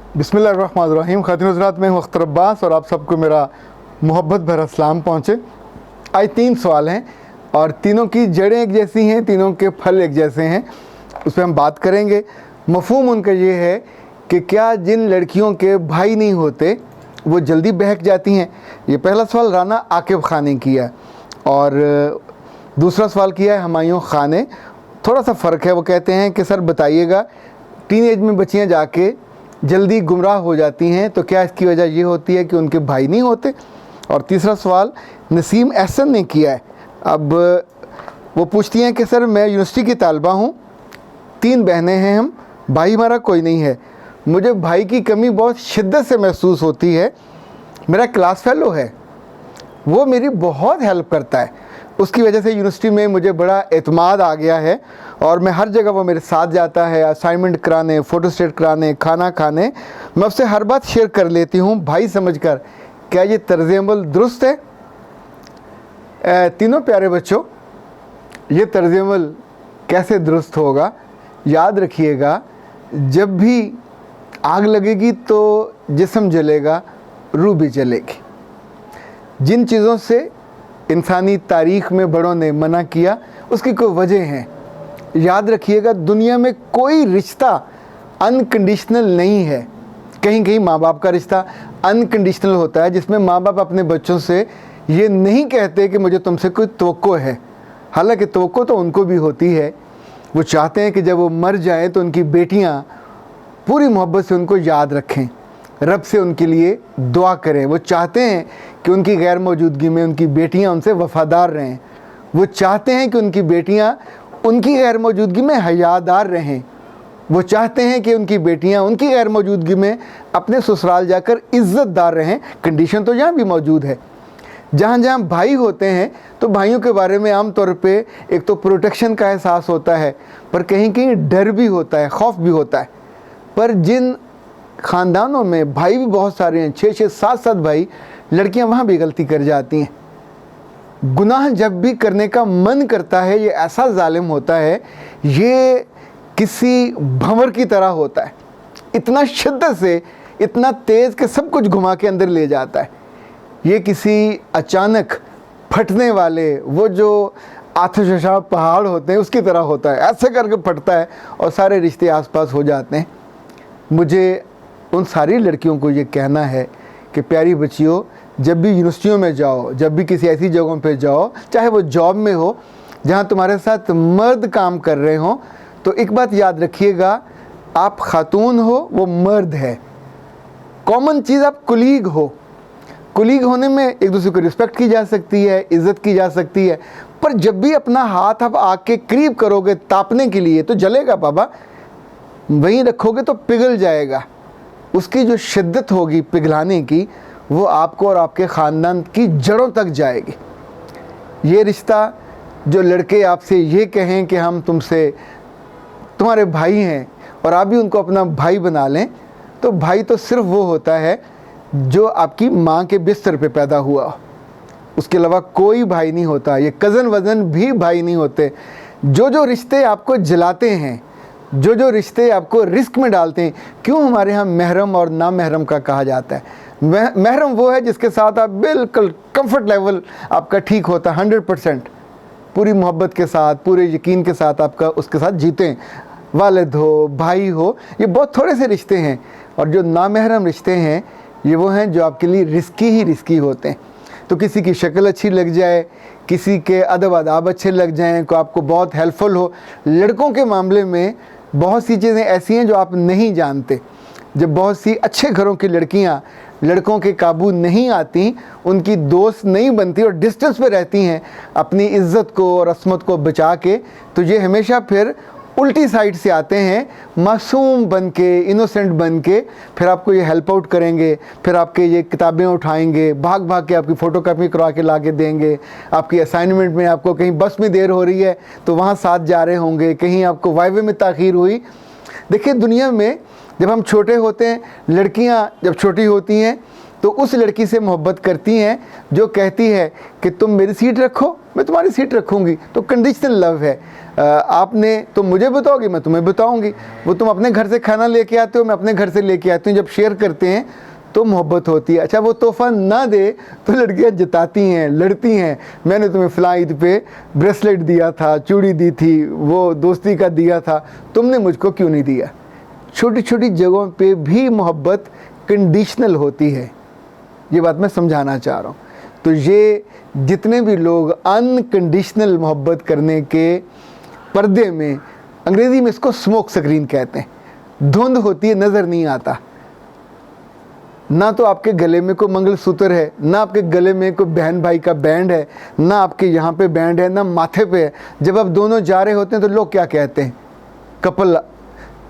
बिस्मिल्लाहिर्रहमानिर्रहीम। ख़ातिन हज़रात, मैं हूँ अख्तर अब्बास और आप सबको मेरा मोहब्बत भरा सलाम पहुँचे। आज 3 सवाल हैं और तीनों की जड़ें एक जैसी हैं, तीनों के फल एक जैसे हैं, उस पर हम बात करेंगे। मफ़हूम उनका ये है कि क्या जिन लड़कियों के भाई नहीं होते वो जल्दी बहक जाती हैं। ये पहला सवाल राना आकिब ख़ान ने किया है और दूसरा सवाल किया है हुमायूं ख़ान ने। थोड़ा सा फ़र्क है, वो कहते हैं कि सर बताइएगा, टीन एज में बच्चियाँ जाके जल्दी गुमराह हो जाती हैं तो क्या इसकी वजह ये होती है कि उनके भाई नहीं होते। और तीसरा सवाल नसीम एहसन ने किया है। अब वो पूछती हैं कि सर मैं यूनिवर्सिटी की तालबा हूँ, 3 बहनें हैं हम, भाई हमारा कोई नहीं है, मुझे भाई की कमी बहुत शिद्दत से महसूस होती है। मेरा क्लास फेलो है, वो मेरी बहुत हेल्प करता है, उसकी वजह से यूनिवर्सिटी में मुझे बड़ा एतमाद आ गया है और मैं हर जगह वो मेरे साथ जाता है, असाइनमेंट कराने, फ़ोटोस्टेट कराने, खाना खाने। मैं उससे हर बात शेयर कर लेती हूँ भाई समझकर। क्या ये तर्ज़ अमल दुरुस्त है? तीनों प्यारे बच्चों, ये तर्ज़ अमल कैसे दुरुस्त होगा? याद रखिएगा, जब भी आग लगेगी तो जिस्म जलेगा, रूह भी जलेगी। जिन चीज़ों से इंसानी तारीख़ में बड़ों ने मना किया उसकी कोई वजह है। याद रखिएगा, दुनिया में कोई रिश्ता अनकंडीशनल नहीं है। कहीं कहीं माँ बाप का रिश्ता अनकंडीशनल होता है, जिसमें माँ बाप अपने बच्चों से ये नहीं कहते कि मुझे तुमसे कोई तवक्को है। हालांकि तवक्को तो उनको भी होती है। वो चाहते हैं कि जब वो मर जाएं तो उनकी बेटियाँ पूरी मोहब्बत से उनको याद रखें, रब से उनके लिए दुआ करें। वो चाहते हैं कि उनकी गैर मौजूदगी में उनकी बेटियां उनसे वफ़ादार रहें। वो चाहते हैं कि उनकी बेटियां उनकी गैर मौजूदगी में हयादार रहें। वो चाहते हैं कि उनकी बेटियां उनकी गैर मौजूदगी में अपने ससुराल जाकर इज़्ज़तदार रहें। कंडीशन तो यहाँ भी मौजूद है। जहाँ जहाँ भाई होते हैं तो भाइयों के बारे में आम तौर पे एक तो प्रोटेक्शन का एहसास होता है, पर कहीं कहीं डर भी होता है, खौफ भी होता है। पर जिन ख़ानदानों में भाई भी बहुत सारे हैं, 6-6, 7-7 भाई, लड़कियां वहाँ भी गलती कर जाती हैं। गुनाह जब भी करने का मन करता है, ये ऐसा जालिम होता है, ये किसी भंवर की तरह होता है, इतना शिद्दत से, इतना तेज़ कि सब कुछ घुमा के अंदर ले जाता है। ये किसी अचानक फटने वाले वो जो आतिशफ़शा पहाड़ होते हैं उसकी तरह होता है। ऐसे करके फटता है और सारे रिश्ते आसपास हो जाते हैं। मुझे उन सारी लड़कियों को ये कहना है कि प्यारी बच्चियों, जब भी यूनिवर्सिटियों में जाओ, जब भी किसी ऐसी जगहों पे जाओ, चाहे वो जॉब में हो जहाँ तुम्हारे साथ मर्द काम कर रहे हों, तो एक बात याद रखिएगा, आप खातून हो, वो मर्द है। कॉमन चीज़, आप कुलीग हो। कुलीग होने में एक दूसरे को रिस्पेक्ट की जा सकती है, इज़्ज़त की जा सकती है, पर जब भी अपना हाथ आप आग के करीब करोगे तापने के लिए तो जलेगा बाबा। वहीं रखोगे तो पिघल जाएगा। उसकी जो शिद्दत होगी पिघलाने की, वो आपको और आपके ख़ानदान की जड़ों तक जाएगी। ये रिश्ता, जो लड़के आपसे ये कहें कि हम तुमसे तुम्हारे भाई हैं और आप भी उनको अपना भाई बना लें, तो भाई तो सिर्फ वो होता है जो आपकी माँ के बिस्तर पे पैदा हुआ, उसके अलावा कोई भाई नहीं होता। ये कज़न वज़न भी भाई नहीं होते। जो रिश्ते आपको जलाते हैं, जो रिश्ते आपको रिस्क में डालते हैं, क्यों हमारे यहाँ महरम और ना महरम का कहा जाता है? महरम वो है जिसके साथ आप बिल्कुल कंफर्ट लेवल आपका ठीक होता है, 100%, पूरी मोहब्बत के साथ, पूरे यकीन के साथ आपका उसके साथ जीते हैं। वालिद हो, भाई हो, ये बहुत थोड़े से रिश्ते हैं। और जो ना महरम रिश्ते हैं, ये वो हैं जो आपके लिए रिस्की होते हैं। तो किसी की शक्ल अच्छी लग जाए, किसी के अदब आदाब अच्छे लग जाएँ, को आपको बहुत हेल्पफुल हो। लड़कों के मामले में बहुत सी चीज़ें ऐसी हैं जो आप नहीं जानते। जब बहुत सी अच्छे घरों की लड़कियां लड़कों के काबू नहीं आती, उनकी दोस्त नहीं बनती और डिस्टेंस पे रहती हैं अपनी इज़्ज़त को और असमत को बचा के, तो ये हमेशा फिर उल्टी साइड से आते हैं, मासूम बन के, इनोसेंट बन के। फिर आपको ये हेल्प आउट करेंगे, फिर आपके ये किताबें उठाएंगे, भाग भाग के आपकी फ़ोटोकॉपी करवा के ला के देंगे। आपकी असाइनमेंट में आपको कहीं बस में देर हो रही है तो वहाँ साथ जा रहे होंगे, कहीं आपको वाइवे में ताख़ीर हुई। देखिए, दुनिया में जब हम छोटे होते हैं, लड़कियाँ जब छोटी होती हैं तो उस लड़की से मोहब्बत करती हैं जो कहती है कि तुम मेरी सीट रखो, मैं तुम्हारी सीट रखूँगी। तो कंडीशनल लव है। आपने तुम मुझे बताओगी, मैं तुम्हें बताऊँगी। वो तुम अपने घर से खाना लेके आते हो, मैं अपने घर से लेके आती हूँ। जब शेयर करते हैं तो मोहब्बत होती है। अच्छा, वो तोहफ़ा ना दे तो लड़कियां जताती हैं, लड़ती हैं, मैंने तुम्हें फ़लाँ ईद पे ब्रेसलेट दिया था, चूड़ी दी थी, वो दोस्ती का दिया था, तुमने मुझको क्यों नहीं दिया। छोटी छोटी जगहों पे भी मोहब्बत कंडीशनल होती है। ये बात मैं समझाना चाह रहा हूँ। तो ये जितने भी लोग अनकंडीशनल मोहब्बत करने के पर्दे में, अंग्रेज़ी में इसको स्मोक स्क्रीन कहते हैं, धुंध होती है, नज़र नहीं आता। ना तो आपके गले में कोई मंगलसूत्र है, ना आपके गले में कोई बहन भाई का बैंड है, ना आपके यहाँ पे बैंड है, ना माथे पे है। जब आप दोनों जा रहे होते हैं तो लोग क्या कहते हैं, कपल,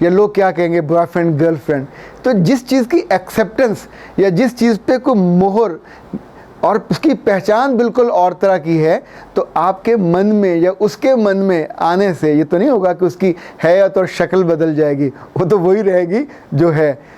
या लोग क्या कहेंगे, बॉयफ्रेंड गर्लफ्रेंड। तो जिस चीज़ की एक्सेप्टेंस या जिस चीज़ पे कोई मोहर और उसकी पहचान बिल्कुल और तरह की है, तो आपके मन में या उसके मन में आने से ये तो नहीं होगा कि उसकी हैयत और शक्ल बदल जाएगी। वो तो वही रहेगी जो है।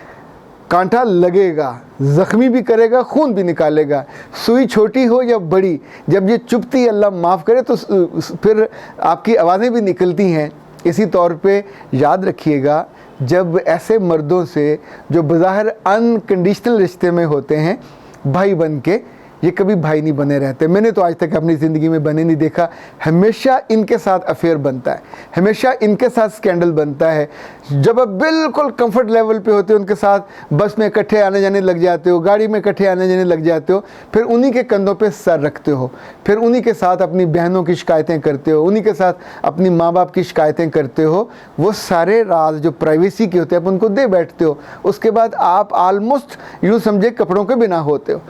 कांटा लगेगा, ज़ख्मी भी करेगा, खून भी निकालेगा। सुई छोटी हो या बड़ी, जब ये चुभती, अल्लाह माफ़ करे, तो फिर आपकी आवाज़ें भी निकलती हैं। इसी तौर पे याद रखिएगा, जब ऐसे मर्दों से जो बज़ाहिर अनकंडीशनल रिश्ते में होते हैं, भाई बन के, ये कभी भाई नहीं बने रहते। मैंने तो आज तक अपनी ज़िंदगी में बने नहीं देखा। हमेशा इनके साथ अफेयर बनता है, हमेशा इनके साथ स्कैंडल बनता है। जब आप बिल्कुल कंफर्ट लेवल पे होते हो उनके साथ, बस में इकट्ठे आने जाने लग जाते हो, गाड़ी में इकट्ठे आने जाने लग जाते हो, फिर उन्हीं के कंधों पे सर रखते हो, फिर उन्हीं के साथ अपनी बहनों की शिकायतें करते हो, उन्हीं के साथ अपनी माँ बाप की शिकायतें करते हो। वो सारे राज जो प्राइवेसी के होते हैं आप उनको दे बैठते हो। उसके बाद आप ऑलमोस्ट यूँ समझे कपड़ों के बिना होते हो।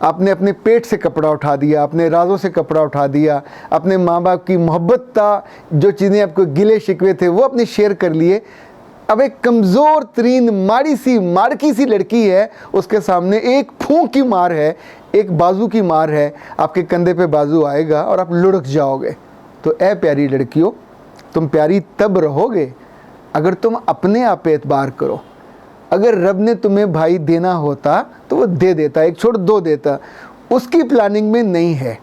आपने अपने पेट से कपड़ा उठा दिया, अपने राज़ों से कपड़ा उठा दिया, अपने माँ बाप की मोहब्बत का जो चीज़ें आपको गिले शिकवे थे वो अपने शेयर कर लिए। अब एक कमज़ोर तरीन माड़ी सी माड़की सी लड़की है, उसके सामने एक फूंक की मार है, एक बाजू की मार है, आपके कंधे पे बाजू आएगा और आप लुढ़क जाओगे। तो ऐ प्यारी लड़कियों, तुम प्यारी तब रहोगे अगर तुम अपने आप पे एतबार करो। अगर रब ने तुम्हें भाई देना होता तो वो दे देता, एक छोड़ दो देता। उसकी प्लानिंग में नहीं है,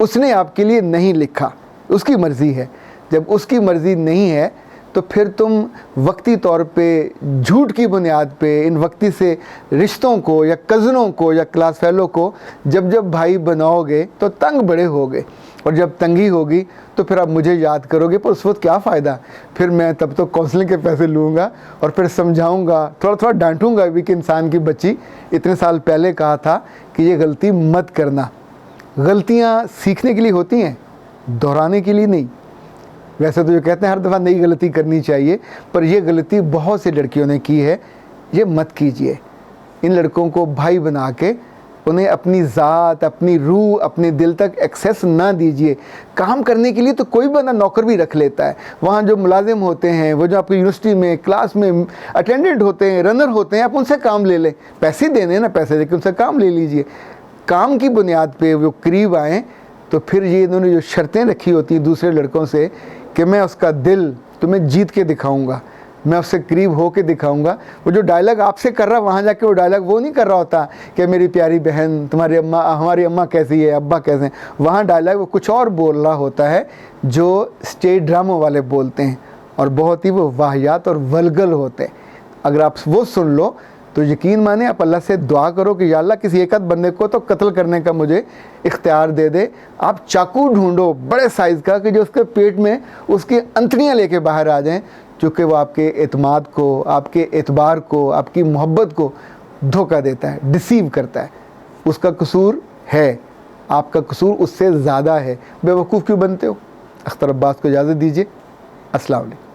उसने आपके लिए नहीं लिखा, उसकी मर्ज़ी है। जब उसकी मर्ज़ी नहीं है तो फिर तुम वक्ती तौर पे झूठ की बुनियाद पे इन वक्ती से रिश्तों को या कज़नों को या क्लास फेलो को जब जब भाई बनाओगे तो तंग बड़े होगे, और जब तंगी होगी तो फिर आप मुझे याद करोगे। पर उस वक्त क्या फ़ायदा, फिर मैं तब तो काउंसलिंग के पैसे लूँगा और फिर समझाऊँगा, थोड़ा थोड़ा डांटूँगा भी कि इंसान की बच्ची इतने साल पहले कहा था कि ये गलती मत करना। गलतियाँ सीखने के लिए होती हैं, दोहराने के लिए नहीं। वैसे तो ये कहते हैं हर दफ़ा नई गलती करनी चाहिए, पर यह गलती बहुत सी लड़कियों ने की है, ये मत कीजिए। इन लड़कों को भाई बना के उन्हें अपनी ज़ात, अपनी रूह, अपने दिल तक एक्सेस ना दीजिए। काम करने के लिए तो कोई बंदा नौकर भी रख लेता है। वहाँ जो मुलाजिम होते हैं, वो जो आपकी यूनिवर्सिटी में क्लास में अटेंडेंट होते हैं, रनर होते हैं, आप उनसे काम ले लें। पैसे देने ना, पैसे दे के उनसे काम ले लीजिए। काम की बुनियाद पे वो करीब आएँ तो फिर ये इन्होंने जो शर्तें रखी होती हैं दूसरे लड़कों से कि मैं उसका दिल तुम्हें जीत के दिखाऊंगा, मैं उससे करीब हो के दिखाऊंगा। वो जो डायलॉग आपसे कर रहा, वहाँ जाके वो डायलॉग वो नहीं कर रहा होता कि मेरी प्यारी बहन, तुम्हारी अम्मा, हमारी अम्मा कैसी है, अब्बा कैसे हैं। वहाँ डायलॉग वो कुछ और बोल रहा होता है जो स्टेज ड्रामों वाले बोलते हैं, और बहुत ही वो वाहियात और वल्गर होते हैं। अगर आप वो सुन लो तो यकीन माने आप अल्लाह से दुआ करो कि या अल्लाह किसी एक आध बंदे को तो कत्ल करने का मुझे इख्तियार दे दे। आप चाकू ढूंढो बड़े साइज़ का कि जो उसके पेट में उसकी अंतड़ियाँ लेके बाहर आ जाएं, चूँकि वो आपके एतमाद को, आपके एतबार को, आपकी मोहब्बत को धोखा देता है, डिसीव करता है। उसका कसूर है, आपका कसूर उससे ज़्यादा है। बेवकूफ़ क्यों बनते हो। अख्तर अब्बास को इजाज़त दीजिए। अस्सलाम वालेकुम।